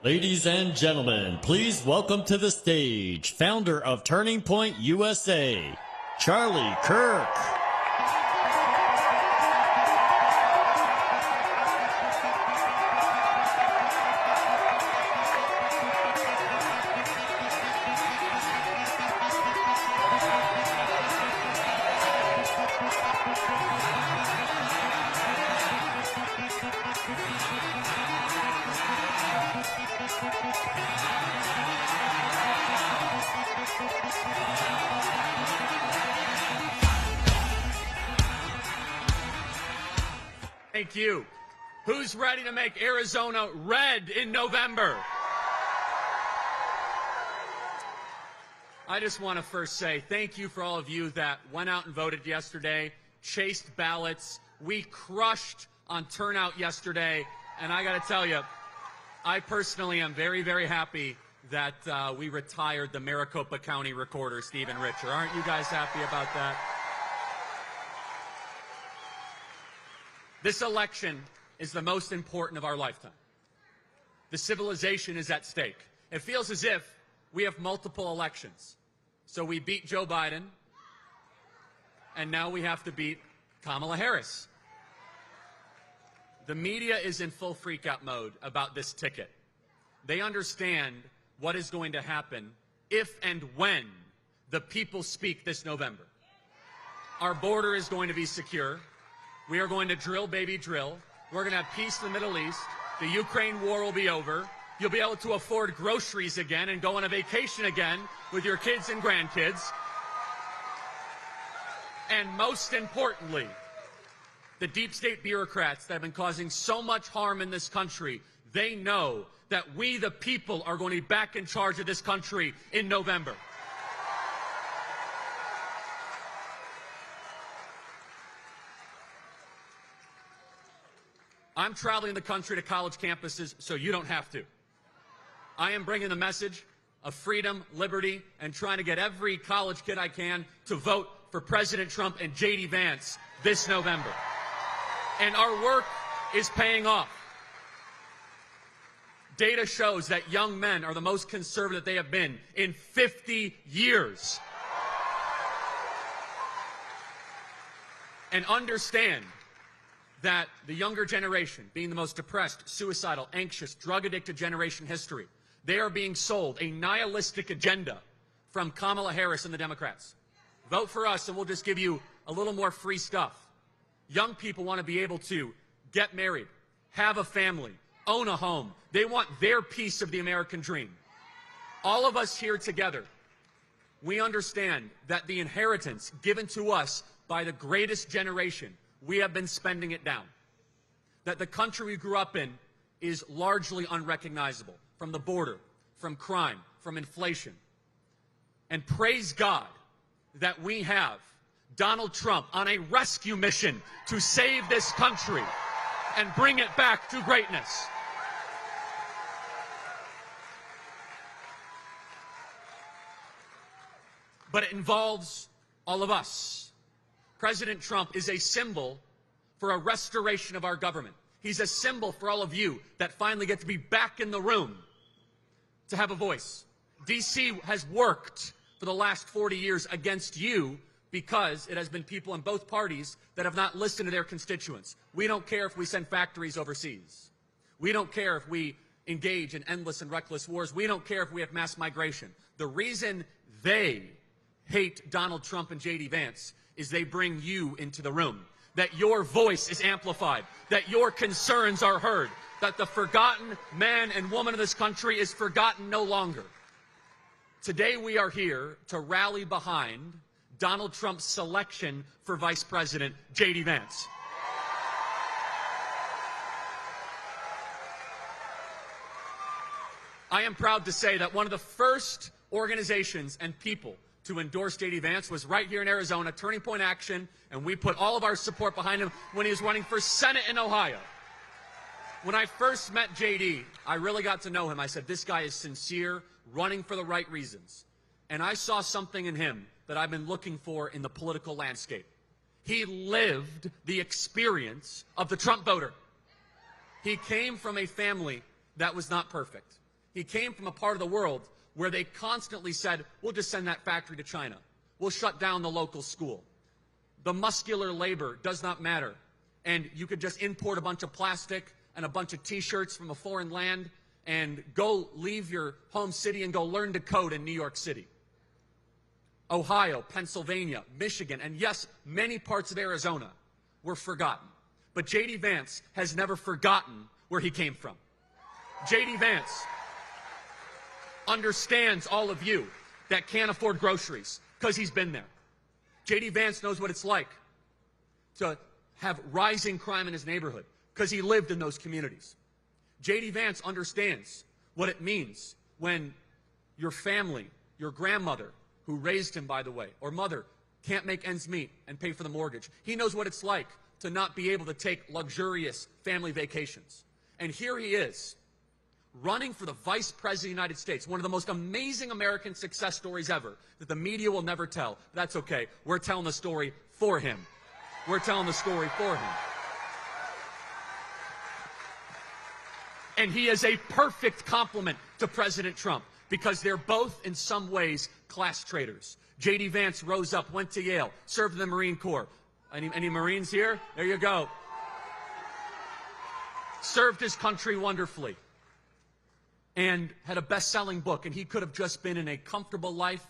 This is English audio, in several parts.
Ladies and gentlemen, please welcome to the stage, founder of Turning Point USA, Charlie Kirk. Thank you. Who's ready to make Arizona red in November? I just want to first say thank you for all of you that went out and voted yesterday, chased ballots. We crushed on turnout yesterday, and I got to tell you, I personally am very, very happy that we retired the Maricopa County Recorder, Stephen Richer. Aren't you guys happy about that? This election is the most important of our lifetime. The civilization is at stake. It feels as if we have multiple elections. So we beat Joe Biden, and now we have to beat Kamala Harris. The media is in full freak-out mode about this ticket. They understand what is going to happen if and when the people speak this November. Our border is going to be secure. We are going to drill, baby, drill. We're going to have peace in the Middle East. The Ukraine war will be over. You'll be able to afford groceries again and go on a vacation again with your kids and grandkids. And most importantly, the deep state bureaucrats that have been causing so much harm in this country, they know that we, the people, are going to be back in charge of this country in November. I'm traveling the country to college campuses so you don't have to. I am bringing the message of freedom, liberty, and trying to get every college kid I can to vote for President Trump and JD Vance this November. And our work is paying off. Data shows that young men are the most conservative they have been in 50 years. And understand that the younger generation, being the most depressed, suicidal, anxious, drug-addicted generation in history, they are being sold a nihilistic agenda from Kamala Harris and the Democrats. Vote for us and we'll just give you a little more free stuff. Young people want to be able to get married, have a family, own a home. They want their piece of the American dream. All of us here together, we understand that the inheritance given to us by the greatest generation, we have been spending it down. That the country we grew up in is largely unrecognizable from the border, from crime, from inflation. And praise God that we have Donald Trump on a rescue mission to save this country and bring it back to greatness. But it involves all of us. President Trump is a symbol for a restoration of our government. He's a symbol for all of you that finally get to be back in the room to have a voice. D.C. has worked for the last 40 years against you because it has been people in both parties that have not listened to their constituents. We don't care if we send factories overseas. We don't care if we engage in endless and reckless wars. We don't care if we have mass migration. The reason they hate Donald Trump and JD Vance is they bring you into the room, that your voice is amplified, that your concerns are heard, that the forgotten man and woman of this country is forgotten no longer. Today we are here to rally behind Donald Trump's selection for Vice President JD Vance. I am proud to say that one of the first organizations and people to endorse JD Vance was right here in Arizona, Turning Point Action, and we put all of our support behind him when he was running for Senate in Ohio. When I first met JD, I really got to know him. I said, this guy is sincere, running for the right reasons. And I saw something in him that I've been looking for in the political landscape. He lived the experience of the Trump voter. He came from a family that was not perfect. He came from a part of the world where they constantly said, we'll just send that factory to China. We'll shut down the local school. The muscular labor does not matter. And you could just import a bunch of plastic and a bunch of T-shirts from a foreign land and go leave your home city and go learn to code in New York City. Ohio, Pennsylvania, Michigan, and yes, many parts of Arizona were forgotten. But JD Vance has never forgotten where he came from. JD Vance understands all of you that can't afford groceries because he's been there. JD Vance knows what it's like to have rising crime in his neighborhood because he lived in those communities. JD Vance understands what it means when your family, your grandmother, who raised him, by the way, or mother, can't make ends meet and pay for the mortgage. He knows what it's like to not be able to take luxurious family vacations. And here he is, running for the Vice President of the United States, one of the most amazing American success stories ever that the media will never tell. That's okay. We're telling the story for him. We're telling the story for him. And he is a perfect complement to President Trump because they're both, in some ways, class traitors. JD Vance rose up, went to Yale, served in the Marine Corps. Any Marines here? There you go. Served his country wonderfully and had a best-selling book, and he could have just been in a comfortable life,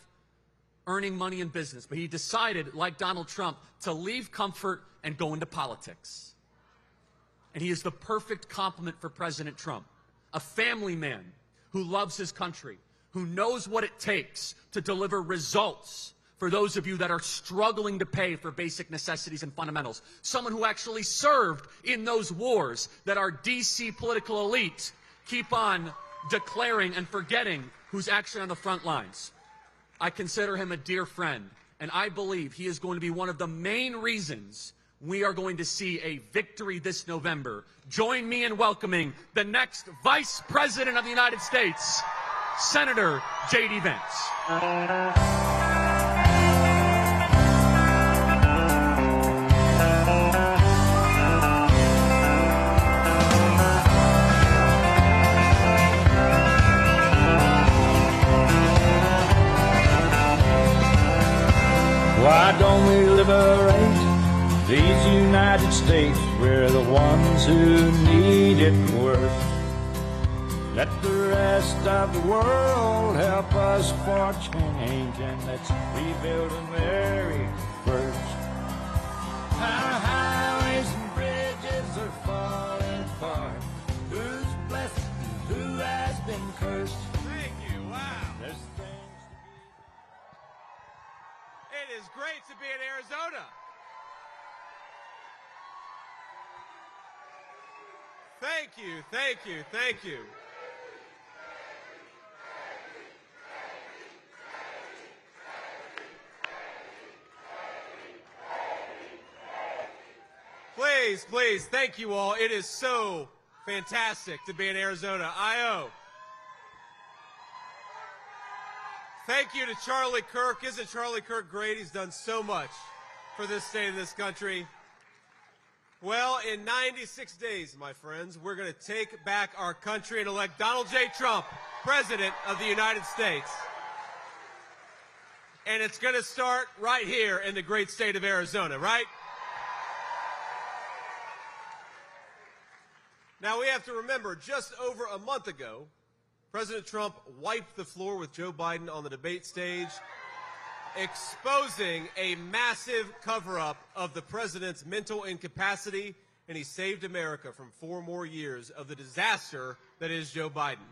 earning money in business. But he decided, like Donald Trump, to leave comfort and go into politics. And he is the perfect complement for President Trump, a family man who loves his country, who knows what it takes to deliver results for those of you that are struggling to pay for basic necessities and fundamentals. Someone who actually served in those wars that our DC political elite keep on declaring and forgetting who's actually on the front lines. I consider him a dear friend, and I believe he is going to be one of the main reasons we are going to see a victory this November. Join me in welcoming the next Vice President of the United States, Senator JD Vance. Why don't we liberate these United States? We're the ones who need it worst. Let the rest of the world help us for change, and let's rebuild America first. Our highways and bridges are falling apart. Who's blessed and who has been cursed? Thank you. Wow. There's things to be. It is great to be in Arizona. Thank you, thank you, thank you. Please, please, thank you all. It is so fantastic to be in Arizona. I.O. Thank you to Charlie Kirk. Isn't Charlie Kirk great? He's done so much for this state and this country. Well, in 96 days, my friends, we're going to take back our country and elect Donald J. Trump, President of the United States. And it's going to start right here in the great state of Arizona, right? Now, we have to remember, just over a month ago, President Trump wiped the floor with Joe Biden on the debate stage, exposing a massive cover-up of the president's mental incapacity, and he saved America from 4 more years of the disaster that is Joe Biden.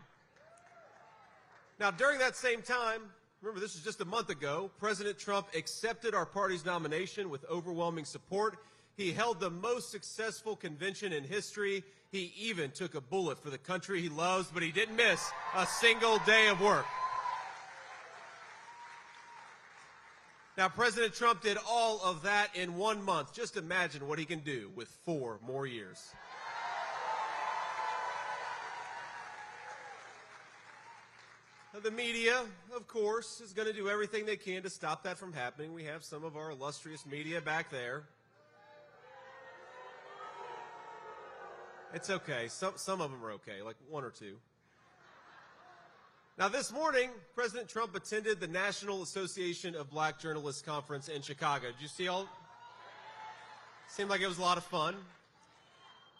Now, during that same time, remember this was just a month ago, President Trump accepted our party's nomination with overwhelming support. He held the most successful convention in history. He even took a bullet for the country he loves, but he didn't miss a single day of work. Now, President Trump did all of that in 1 month. Just imagine what he can do with 4 more years. Now, the media, of course, is going to do everything they can to stop that from happening. We have some of our illustrious media back there. It's okay. Some of them are okay, like 1 or 2. Now, this morning, President Trump attended the National Association of Black Journalists Conference in Chicago. Did you see all? Seemed like it was a lot of fun.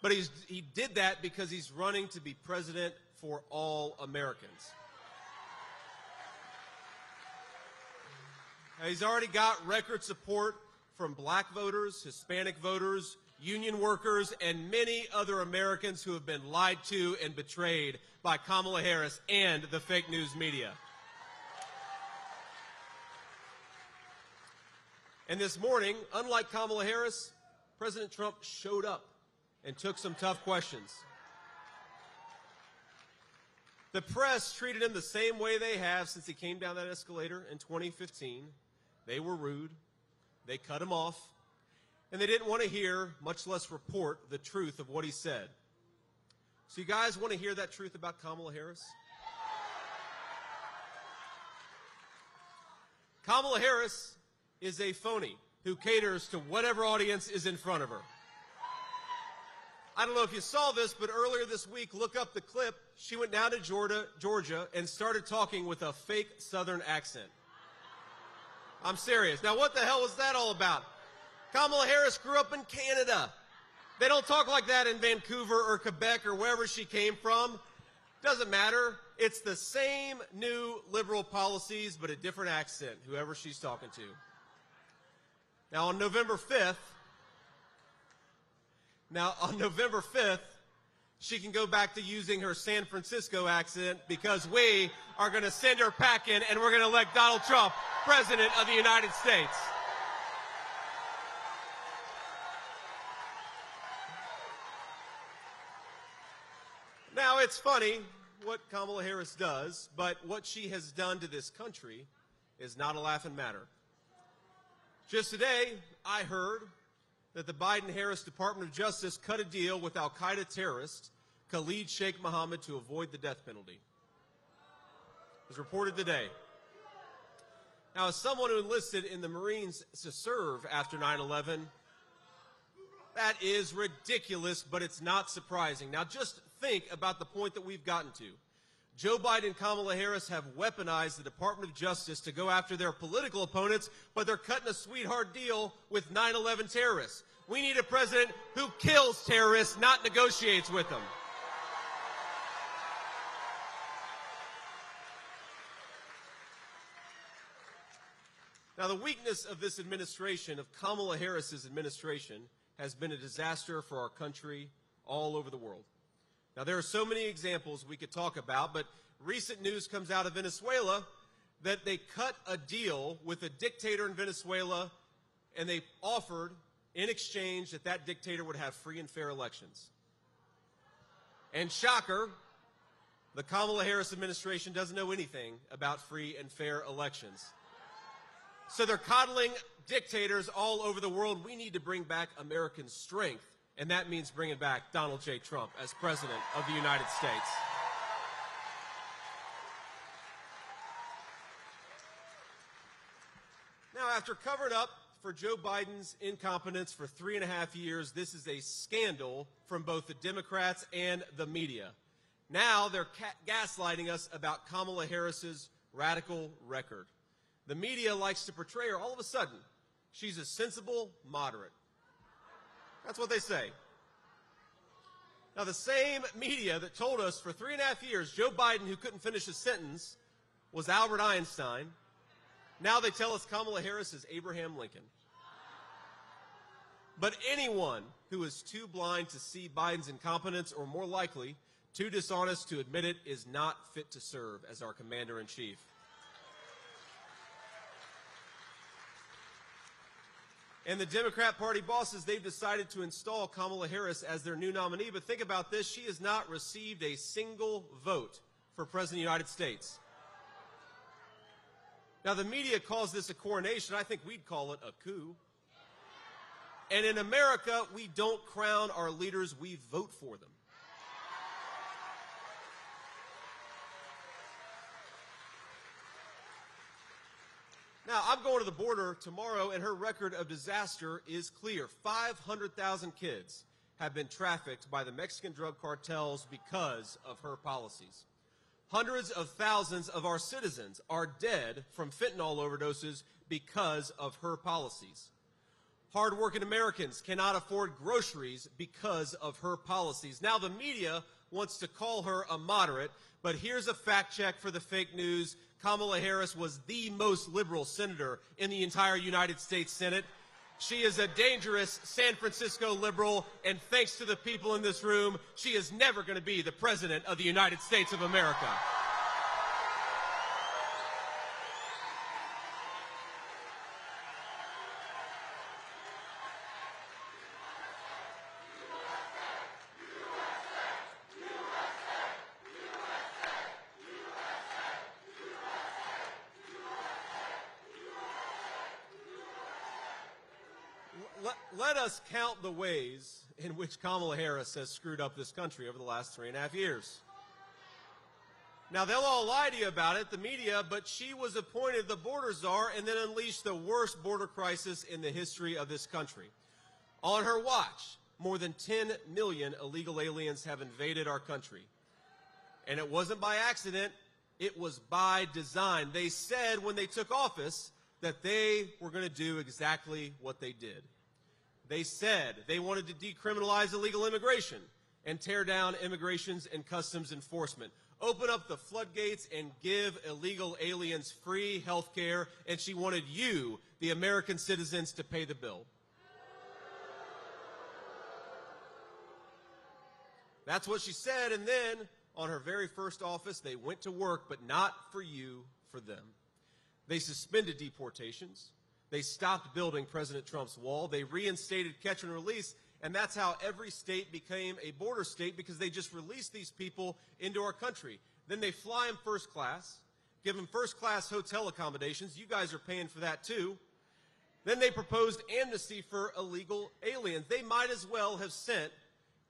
But he did that because he's running to be president for all Americans. Now, he's already got record support from black voters, Hispanic voters, union workers, and many other Americans who have been lied to and betrayed by Kamala Harris and the fake news media. And this morning, unlike Kamala Harris, President Trump showed up and took some tough questions. The press treated him the same way they have since he came down that escalator in 2015. They were rude. They cut him off. And they didn't want to hear, much less report, the truth of what he said. So you guys want to hear that truth about Kamala Harris? Kamala Harris is a phony who caters to whatever audience is in front of her. I don't know if you saw this, but earlier this week, look up the clip. She went down to Georgia and started talking with a fake Southern accent. I'm serious. Now, what the hell was that all about? Kamala Harris grew up in Canada. They don't talk like that in Vancouver or Quebec or wherever she came from. Doesn't matter. It's the same new liberal policies, but a different accent, whoever she's talking to. Now, on November 5th, she can go back to using her San Francisco accent because we are going to send her packing and we're going to elect Donald Trump President of the United States. Now, it's funny what Kamala Harris does, but what she has done to this country is not a laughing matter. Just today, I heard that the Biden-Harris Department of Justice cut a deal with al-Qaeda terrorist Khalid Sheikh Mohammed to avoid the death penalty. It was reported today. Now, as someone who enlisted in the Marines to serve after 9/11, that is ridiculous, but it's not surprising. Now, just think about the point that we've gotten to. Joe Biden and Kamala Harris have weaponized the Department of Justice to go after their political opponents, but they're cutting a sweetheart deal with 9/11 terrorists. We need a president who kills terrorists, not negotiates with them. Now, the weakness of this administration, of Kamala Harris's administration, has been a disaster for our country all over the world. Now, there are so many examples we could talk about, but recent news comes out of Venezuela that they cut a deal with a dictator in Venezuela, and they offered in exchange that that dictator would have free and fair elections. And shocker, the Kamala Harris administration doesn't know anything about free and fair elections. So they're coddling dictators all over the world. We need to bring back American strength, and that means bringing back Donald J. Trump as President of the United States. Now, after covering up for Joe Biden's incompetence for 3.5 years, this is a scandal from both the Democrats and the media. Now they're gaslighting us about Kamala Harris's radical record. The media likes to portray her all of a sudden. She's a sensible moderate. That's what they say. Now, the same media that told us for 3.5 years Joe Biden, who couldn't finish a sentence, was Albert Einstein, now they tell us Kamala Harris is Abraham Lincoln. But anyone who is too blind to see Biden's incompetence, or more likely, too dishonest to admit it, is not fit to serve as our commander-in-chief. And the Democrat Party bosses, they've decided to install Kamala Harris as their new nominee. But think about this. She has not received a single vote for President of the United States. Now, the media calls this a coronation. I think we'd call it a coup. And in America, we don't crown our leaders. We vote for them. Now, I'm going to the border tomorrow, and her record of disaster is clear. 500,000 kids have been trafficked by the Mexican drug cartels because of her policies. Hundreds of thousands of our citizens are dead from fentanyl overdoses because of her policies. Hardworking Americans cannot afford groceries because of her policies. Now the media wants to call her a moderate, but here's a fact check for the fake news. Kamala Harris was the most liberal senator in the entire United States Senate. She is a dangerous San Francisco liberal, and thanks to the people in this room, she is never going to be the President of the United States of America. Let us count the ways in which Kamala Harris has screwed up this country over the last 3.5 years. Now, they'll all lie to you about it, the media, but she was appointed the border czar and then unleashed the worst border crisis in the history of this country. On her watch, more than 10 million illegal aliens have invaded our country. And it wasn't by accident, it was by design. They said when they took office that they were going to do exactly what they did. They said they wanted to decriminalize illegal immigration and tear down immigrations and customs enforcement, open up the floodgates and give illegal aliens free health care, and she wanted you, the American citizens, to pay the bill. That's what she said, and then on her very first office, they went to work, but not for you, for them. They suspended deportations. They stopped building President Trump's wall. They reinstated catch and release, and that's how every state became a border state, because they just released these people into our country. Then they fly them first class, give them first-class hotel accommodations. You guys are paying for that, too. Then they proposed amnesty for illegal aliens. They might as well have sent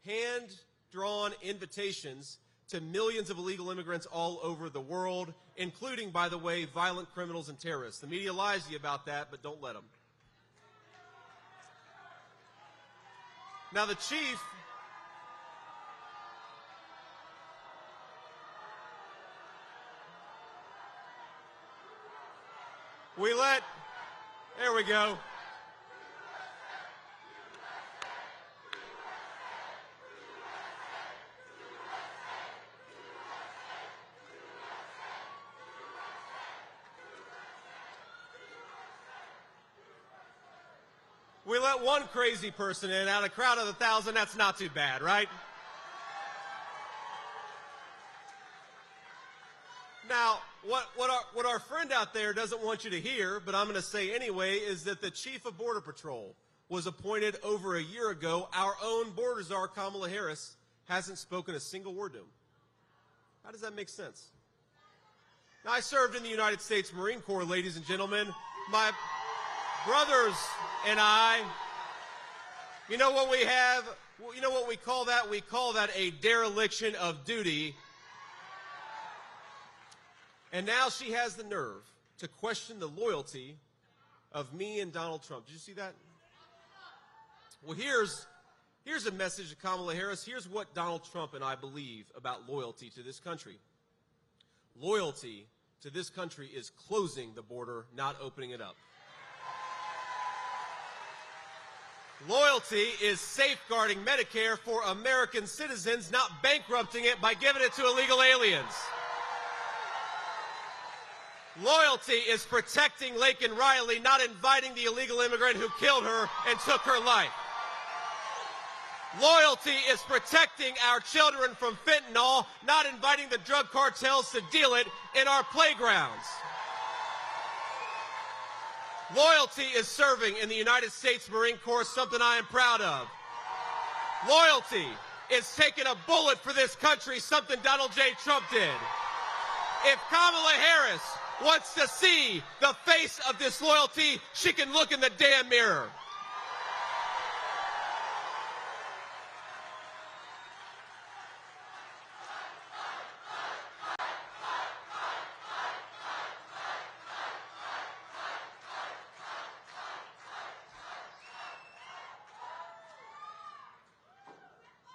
hand-drawn invitations to millions of illegal immigrants all over the world, including, by the way, violent criminals and terrorists. The media lies to you about that, but don't let them. Now, the chief there we go. We let one crazy person in out of a crowd of 1,000. That's not too bad, right? Now, what our friend out there doesn't want you to hear, but I'm going to say anyway, is that the chief of Border Patrol was appointed over a year ago. Our own border czar, Kamala Harris, hasn't spoken a single word to him. How does that make sense? Now, I served in the United States Marine Corps, ladies and gentlemen. My brothers and I, you know what we have? You know what we call that? We call that a dereliction of duty. And now she has the nerve to question the loyalty of me and Donald Trump. Did you see that? Well, here's a message to Kamala Harris. Here's what Donald Trump and I believe about loyalty to this country. Loyalty to this country is closing the border, not opening it up. Loyalty is safeguarding Medicare for American citizens, not bankrupting it by giving it to illegal aliens. Loyalty is protecting Laken Riley, not inviting the illegal immigrant who killed her and took her life. Loyalty is protecting our children from fentanyl, not inviting the drug cartels to deal it in our playgrounds. Loyalty is serving in the United States Marine Corps, something I am proud of. Loyalty is taking a bullet for this country, something Donald J. Trump did. If Kamala Harris wants to see the face of disloyalty, she can look in the damn mirror.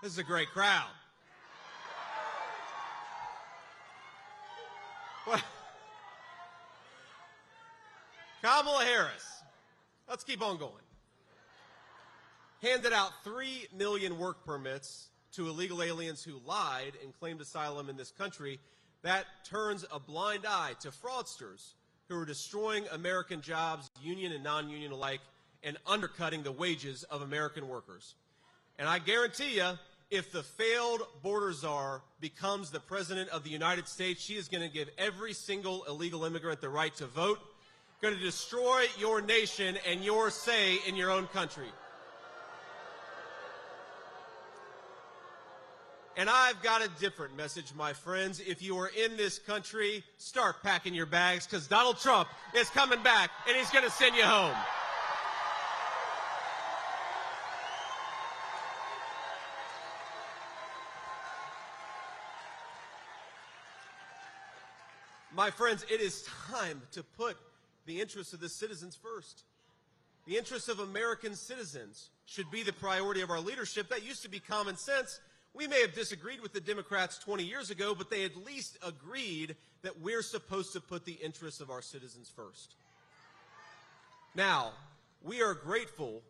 This is a great crowd. Let's keep on going. Handed out 3 million work permits to illegal aliens who lied and claimed asylum in this country. That turns a blind eye to fraudsters who are destroying American jobs, union and non-union alike, and undercutting the wages of American workers. And I guarantee you, if the failed border czar becomes the president of the United States, she is going to give every single illegal immigrant the right to vote, going to destroy your nation and your say in your own country. And I've got a different message, my friends. If you are in this country, start packing your bags, because Donald Trump is coming back, and he's going to send you home. My friends, it is time to put the interests of the citizens first. The interests of American citizens should be the priority of our leadership. That used to be common sense. We may have disagreed with the Democrats 20 years ago, but they at least agreed that we're supposed to put the interests of our citizens first. Now, we are grateful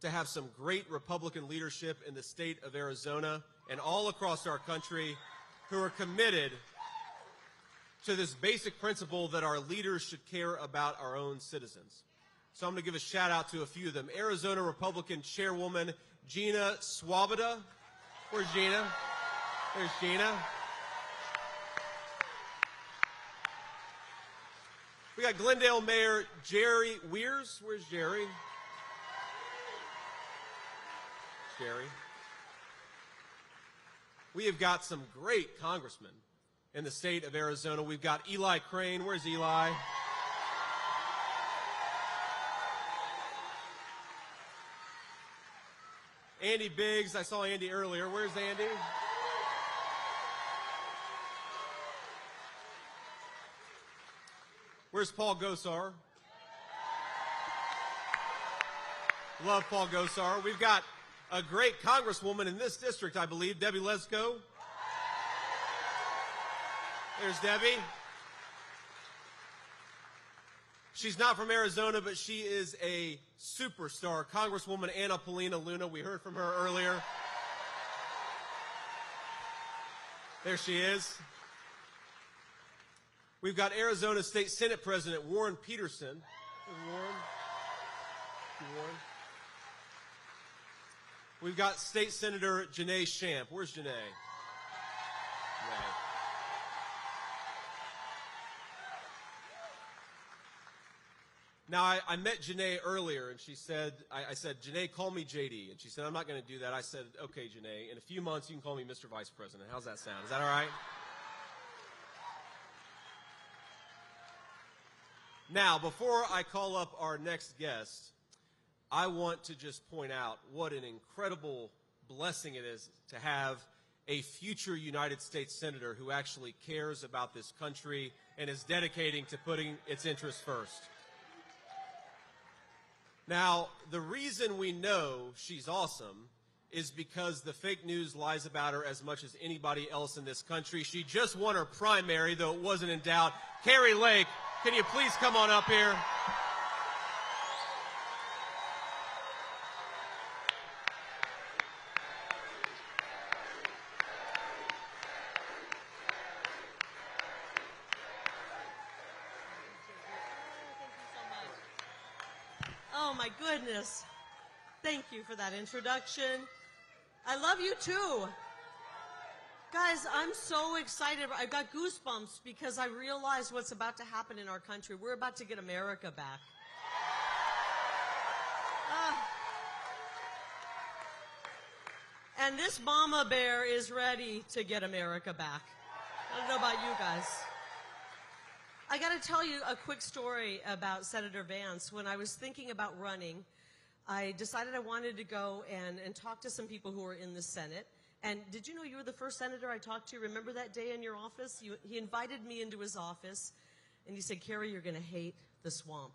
to have some great Republican leadership in the state of Arizona and all across our country who are committed to this basic principle that our leaders should care about our own citizens. So I'm going to give a shout out to a few of them. Arizona Republican Chairwoman Gina Swoboda. Where's Gina? There's Gina. We got Glendale Mayor Jerry Weirs. Where's Jerry? Jerry. We have got some great congressmen in the state of Arizona. We've got Eli Crane. Where's Eli? Andy Biggs. I saw Andy earlier. Where's Andy? Where's Paul Gosar? Love Paul Gosar. We've got a great congresswoman in this district, I believe, Debbie Lesko. There's Debbie. She's not from Arizona, but she is a superstar. Congresswoman Anna Paulina Luna. We heard from her earlier. There she is. We've got Arizona State Senate President Warren Peterson. Warren. We've got State Senator Janae Shamp. Where's Janae? Now, I met Janae earlier, and she said, I said, Janae, call me JD. And she said, I'm not going to do that. I said, okay, Janae, in a few months, you can call me Mr. Vice President. How's that sound? Is that all right? Now, before I call up our next guest, I want to just point out what an incredible blessing it is to have a future United States Senator who actually cares about this country and is dedicating to putting its interests first. Now, the reason we know she's awesome is because the fake news lies about her as much as anybody else in this country. She just won her primary, though it wasn't in doubt. Kari Lake, can you please come on up here? Oh my goodness. Thank you for that introduction. I love you too. Guys, I'm so excited. I've got goosebumps because I realize what's about to happen in our country. We're about to get America back. And this mama bear is ready to get America back. I don't know about you guys. I got to tell you a quick story about Senator Vance. When I was thinking about running, I decided I wanted to go and talk to some people who were in the Senate. And did you know you were the first senator I talked to? Remember that day in your office? He invited me into his office, and he said, Kari, you're going to hate the swamp.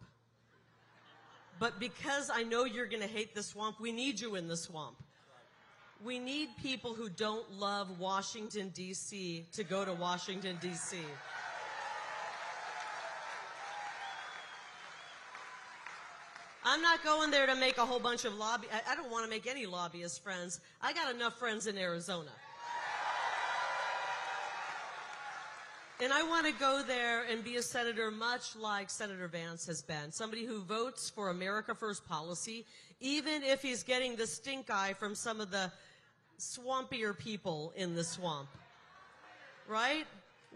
But because I know you're going to hate the swamp, we need you in the swamp. We need people who don't love Washington, D.C. to go to Washington, D.C. I'm not going there to make a whole bunch of I don't want to make any lobbyist friends. I got enough friends in Arizona. And I want to go there and be a senator much like Senator Vance has been. Somebody who votes for America First policy, even if he's getting the stink eye from some of the swampier people in the swamp. Right?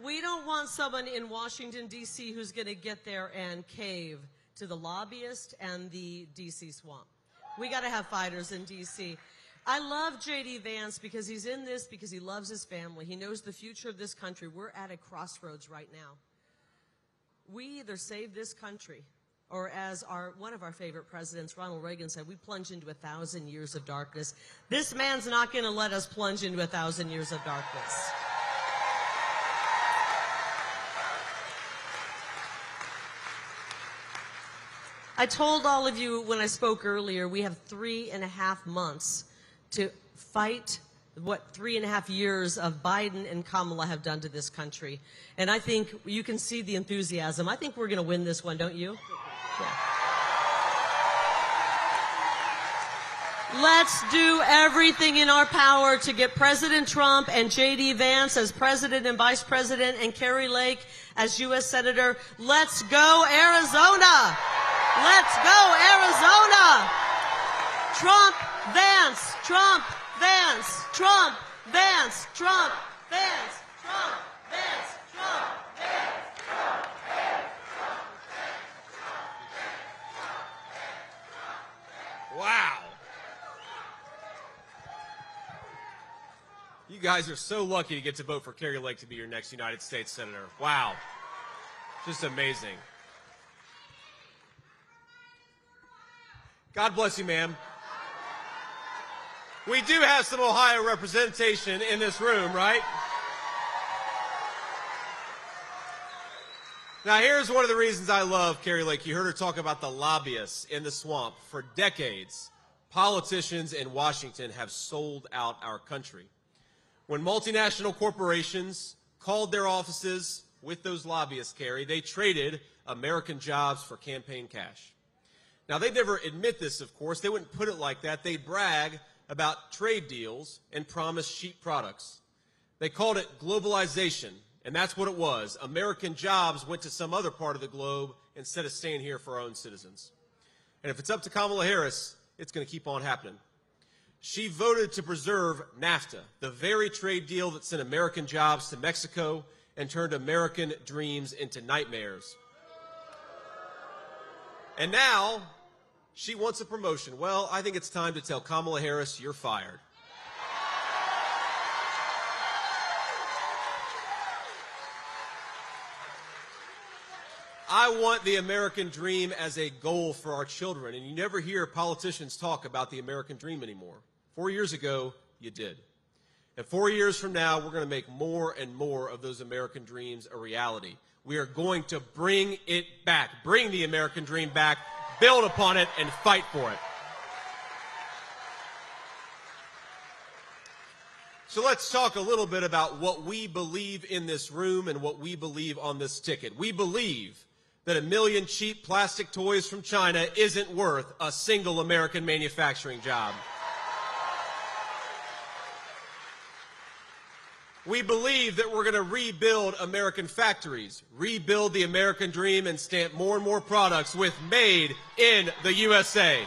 We don't want someone in Washington, D.C. who's going to get there and cave to the lobbyist and the D.C. swamp. We got to have fighters in D.C. I love JD Vance because he's in this because he loves his family. He knows the future of this country. We're at a crossroads right now. We either save this country, or as one of our favorite presidents, Ronald Reagan, said, we plunge into 1,000 years of darkness. This man's not going to let us plunge into 1,000 years of darkness. I told all of you when I spoke earlier, we have 3.5 months to fight what 3.5 years of Biden and Kamala have done to this country. And I think you can see the enthusiasm. I think we're going to win this one, don't you? Yeah. Let's do everything in our power to get President Trump and JD Vance as president and vice president and Kari Lake as U.S. Senator. Let's go, Arizona! Let's go, Arizona! Trump, Vance, Trump, Vance, Trump, Vance, Trump, Vance, Trump, Vance, Trump, Vance, Trump, Vance, Trump. Wow. You guys are so lucky to get to vote for Kari Lake to be your next United States Senator. Wow. Just amazing. God bless you, ma'am. We do have some Ohio representation in this room, right? Now, here's one of the reasons I love Kari Lake. You heard her talk about the lobbyists in the swamp. For decades, politicians in Washington have sold out our country. When multinational corporations called their offices with those lobbyists, Kari, they traded American jobs for campaign cash. Now, they'd never admit this, of course. They wouldn't put it like that. They'd brag about trade deals and promise cheap products. They called it globalization, and that's what it was. American jobs went to some other part of the globe instead of staying here for our own citizens. And if it's up to Kamala Harris, it's going to keep on happening. She voted to preserve NAFTA, the very trade deal that sent American jobs to Mexico and turned American dreams into nightmares. And now, she wants a promotion. Well, I think it's time to tell Kamala Harris, you're fired. I want the American dream as a goal for our children, and you never hear politicians talk about the American dream anymore. 4 years ago, you did. And 4 years from now, we're going to make more and more of those American dreams a reality. We are going to bring it back, bring the American dream back, build upon it, and fight for it. So let's talk a little bit about what we believe in this room and what we believe on this ticket. We believe that 1 million cheap plastic toys from China isn't worth a single American manufacturing job. We believe that we're going to rebuild American factories, rebuild the American dream, and stamp more and more products with made in the USA.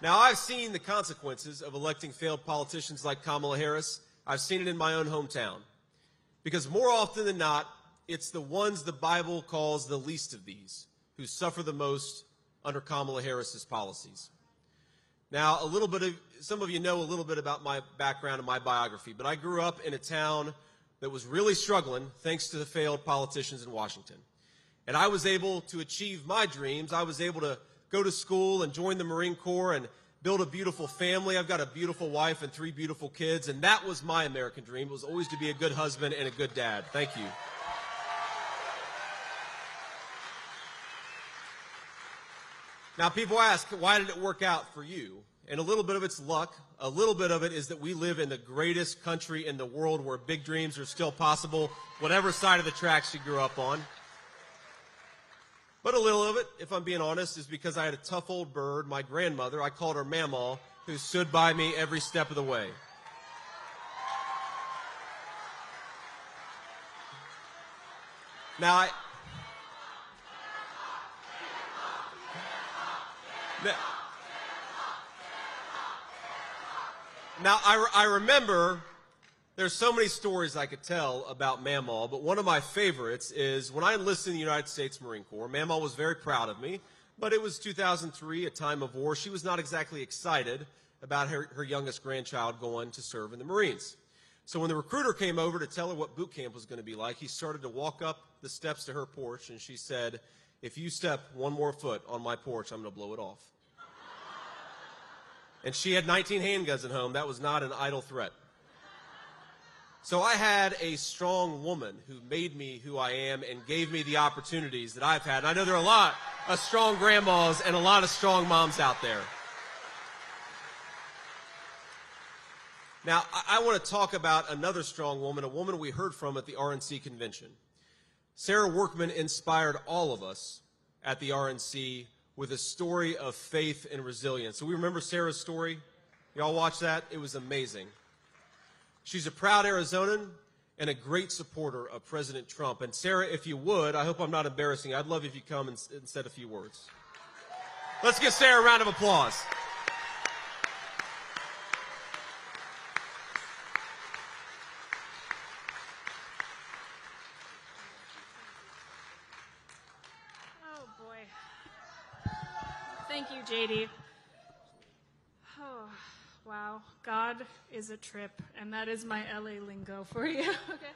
Now, I've seen the consequences of electing failed politicians like Kamala Harris. I've seen it in my own hometown. Because more often than not, it's the ones the Bible calls the least of these who suffer the most under Kamala Harris's policies. Now, some of you know a little bit about my background and my biography, but I grew up in a town that was really struggling thanks to the failed politicians in Washington. And I was able to achieve my dreams. I was able to go to school and join the Marine Corps and build a beautiful family. I've got a beautiful wife and 3 beautiful kids, and that was my American dream. It was always to be a good husband and a good dad. Thank you. Now, people ask, why did it work out for you? And a little bit of it's luck. A little bit of it is that we live in the greatest country in the world where big dreams are still possible, whatever side of the tracks you grew up on. But a little of it, if I'm being honest, is because I had a tough old bird, my grandmother, I called her Mamaw, who stood by me every step of the way. Now, I remember there's so many stories I could tell about Mamaw, but one of my favorites is when I enlisted in the United States Marine Corps. Mamaw was very proud of me, but it was 2003, a time of war. She was not exactly excited about her youngest grandchild going to serve in the Marines. So when the recruiter came over to tell her what boot camp was going to be like, he started to walk up the steps to her porch, and she said, "If you step one more foot on my porch, I'm going to blow it off." And she had 19 handguns at home. That was not an idle threat. So I had a strong woman who made me who I am and gave me the opportunities that I've had. And I know there are a lot of strong grandmas and a lot of strong moms out there. Now, I want to talk about another strong woman, a woman we heard from at the RNC convention. Sarah Workman inspired all of us at the RNC with a story of faith and resilience. So we remember Sarah's story. Y'all watch that? It was amazing. She's a proud Arizonan and a great supporter of President Trump. And Sarah, if you would, I hope I'm not embarrassing you, I'd love if you come and said a few words. Let's give Sarah a round of applause. Thank you, JD. Oh, wow. God is a trip, and that is my LA lingo for you. Okay.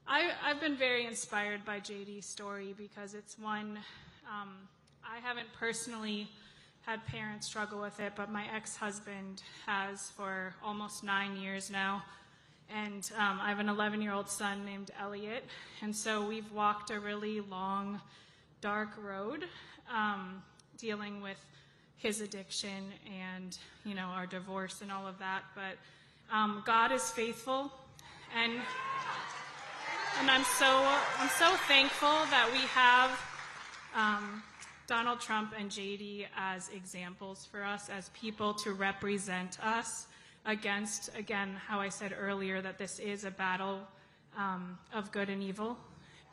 I've been very inspired by JD's story because it's one, I haven't personally had parents struggle with it, but my ex-husband has for almost 9 years now. And I have an 11-year-old son named Elliot, and so we've walked a really long, dark road dealing with his addiction and, you know, our divorce and all of that. But God is faithful, and I'm so thankful that we have Donald Trump and JD as examples for us, as people to represent us against, again, how I said earlier, that this is a battle of good and evil.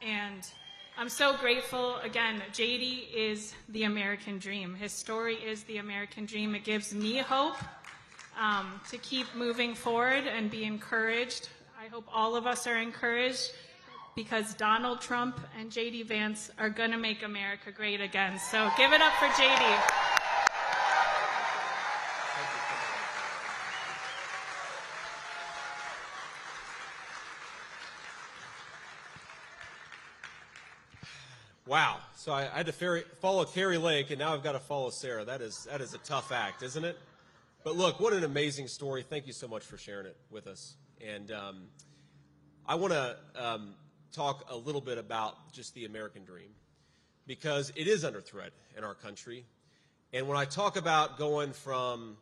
And I'm so grateful. Again, JD is the American dream. His story is the American dream. It gives me hope to keep moving forward and be encouraged. I hope all of us are encouraged because Donald Trump and JD Vance are going to make America great again. So give it up for JD. Wow. So I had to follow Kari Lake, and now I've got to follow Sarah. That is a tough act, isn't it? But look, what an amazing story. Thank you so much for sharing it with us. And I want to talk a little bit about just the American dream, because it is under threat in our country. And when I talk about going from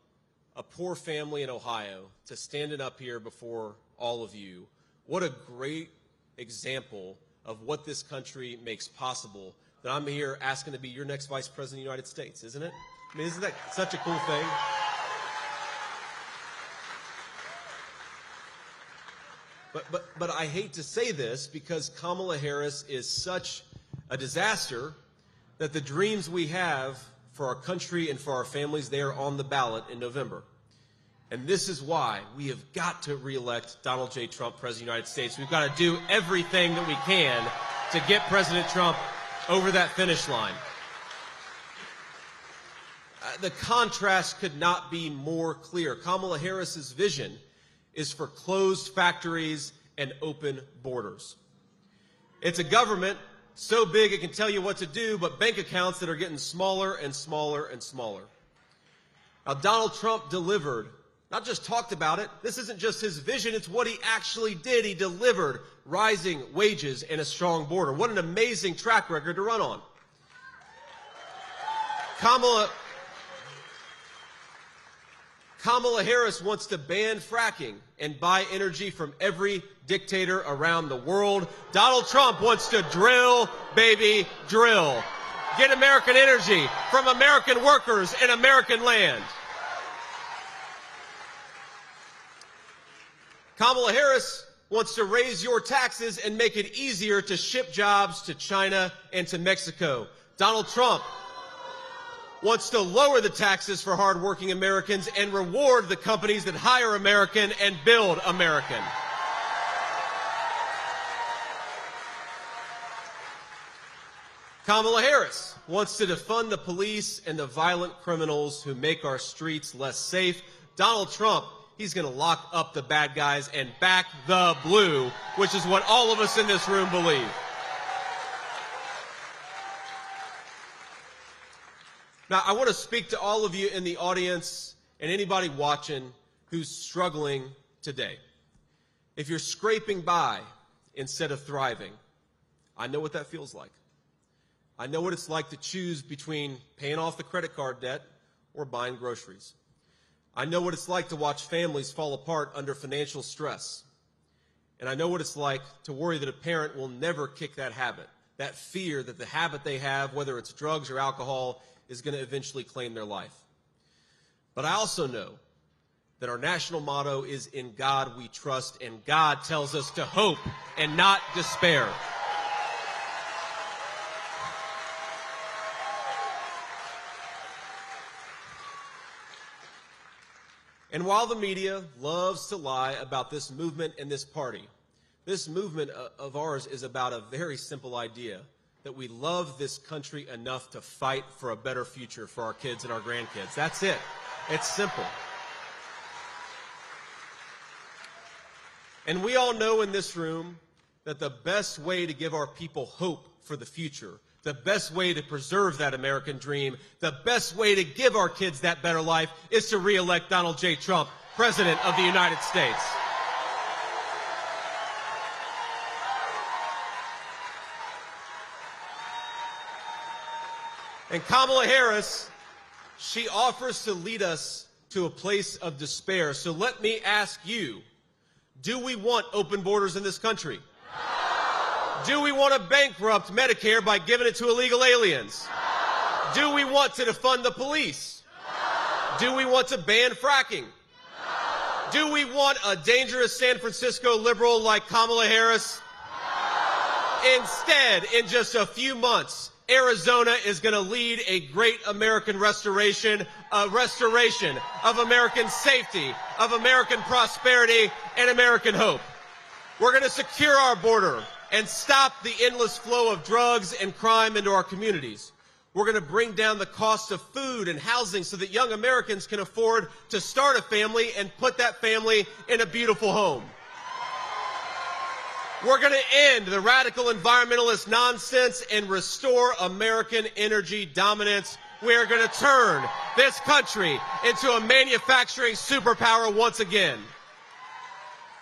a poor family in Ohio to standing up here before all of you, what a great example of what this country makes possible, that I'm here asking to be your next Vice President of the United States, isn't it? I mean, isn't that such a cool thing? But I hate to say this because Kamala Harris is such a disaster that the dreams we have for our country and for our families, they are on the ballot in November. And this is why we have got to reelect Donald J. Trump, President of the United States. We've got to do everything that we can to get President Trump over that finish line. The contrast could not be more clear. Kamala Harris's vision is for closed factories and open borders. It's a government so big it can tell you what to do, but bank accounts that are getting smaller and smaller and smaller. Now, Donald Trump delivered. Not just talked about it. This isn't just his vision, it's what he actually did. He delivered rising wages and a strong border. What an amazing track record to run on. Kamala Harris wants to ban fracking and buy energy from every dictator around the world. Donald Trump wants to drill, baby, drill. Get American energy from American workers in American land. Kamala Harris wants to raise your taxes and make it easier to ship jobs to China and to Mexico. Donald Trump wants to lower the taxes for hardworking Americans and reward the companies that hire American and build American. Kamala Harris wants to defund the police and the violent criminals who make our streets less safe. Donald Trump, he's going to lock up the bad guys and back the blue, which is what all of us in this room believe. Now, I want to speak to all of you in the audience and anybody watching who's struggling today. If you're scraping by instead of thriving, I know what that feels like. I know what it's like to choose between paying off the credit card debt or buying groceries. I know what it's like to watch families fall apart under financial stress. And I know what it's like to worry that a parent will never kick that habit, that fear that the habit they have, whether it's drugs or alcohol, is going to eventually claim their life. But I also know that our national motto is "In God we trust," and God tells us to hope and not despair. And while the media loves to lie about this movement and this party, this movement of ours is about a very simple idea: that we love this country enough to fight for a better future for our kids and our grandkids. That's it. It's simple. And we all know in this room that the best way to give our people hope for the future, the best way to preserve that American dream, the best way to give our kids that better life is to re-elect Donald J. Trump, President of the United States. And Kamala Harris, she offers to lead us to a place of despair. So let me ask you, do we want open borders in this country? No. Do we want to bankrupt Medicare by giving it to illegal aliens? No. Do we want to defund the police? No. Do we want to ban fracking? No. Do we want a dangerous San Francisco liberal like Kamala Harris? No. Instead, in just a few months, Arizona is going to lead a great American restoration, a restoration of American safety, of American prosperity, and American hope. We're going to secure our border and stop the endless flow of drugs and crime into our communities. We're going to bring down the cost of food and housing so that young Americans can afford to start a family and put that family in a beautiful home. We're going to end the radical environmentalist nonsense and restore American energy dominance. We are going to turn this country into a manufacturing superpower once again.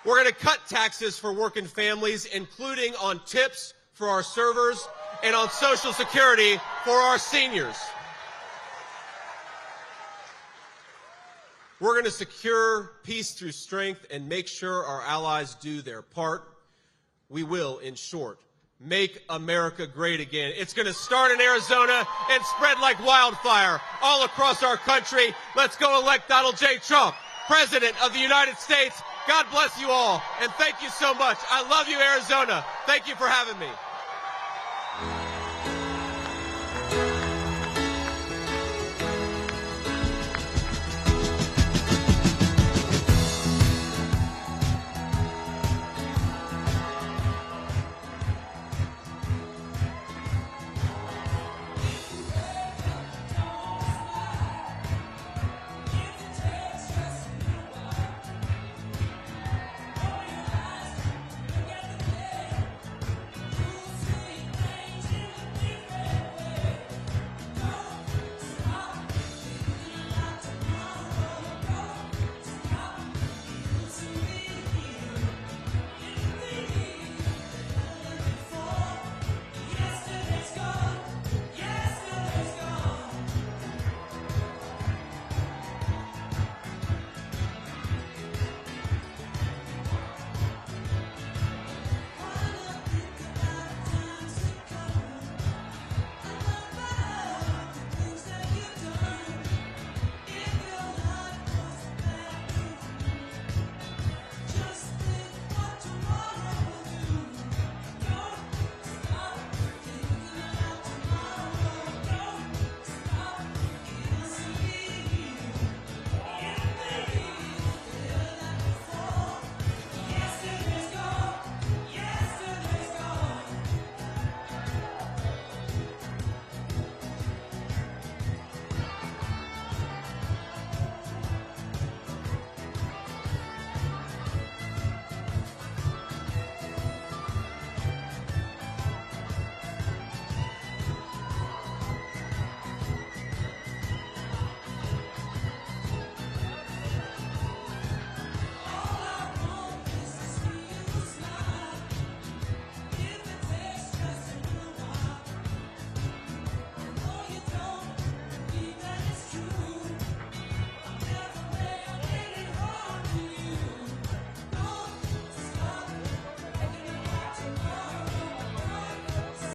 We're going to cut taxes for working families, including on tips for our servers and on Social Security for our seniors. We're going to secure peace through strength and make sure our allies do their part. We will, in short, make America great again. It's going to start in Arizona and spread like wildfire all across our country. Let's go elect Donald J. Trump, President of the United States. God bless you all, and thank you so much. I love you, Arizona. Thank you for having me.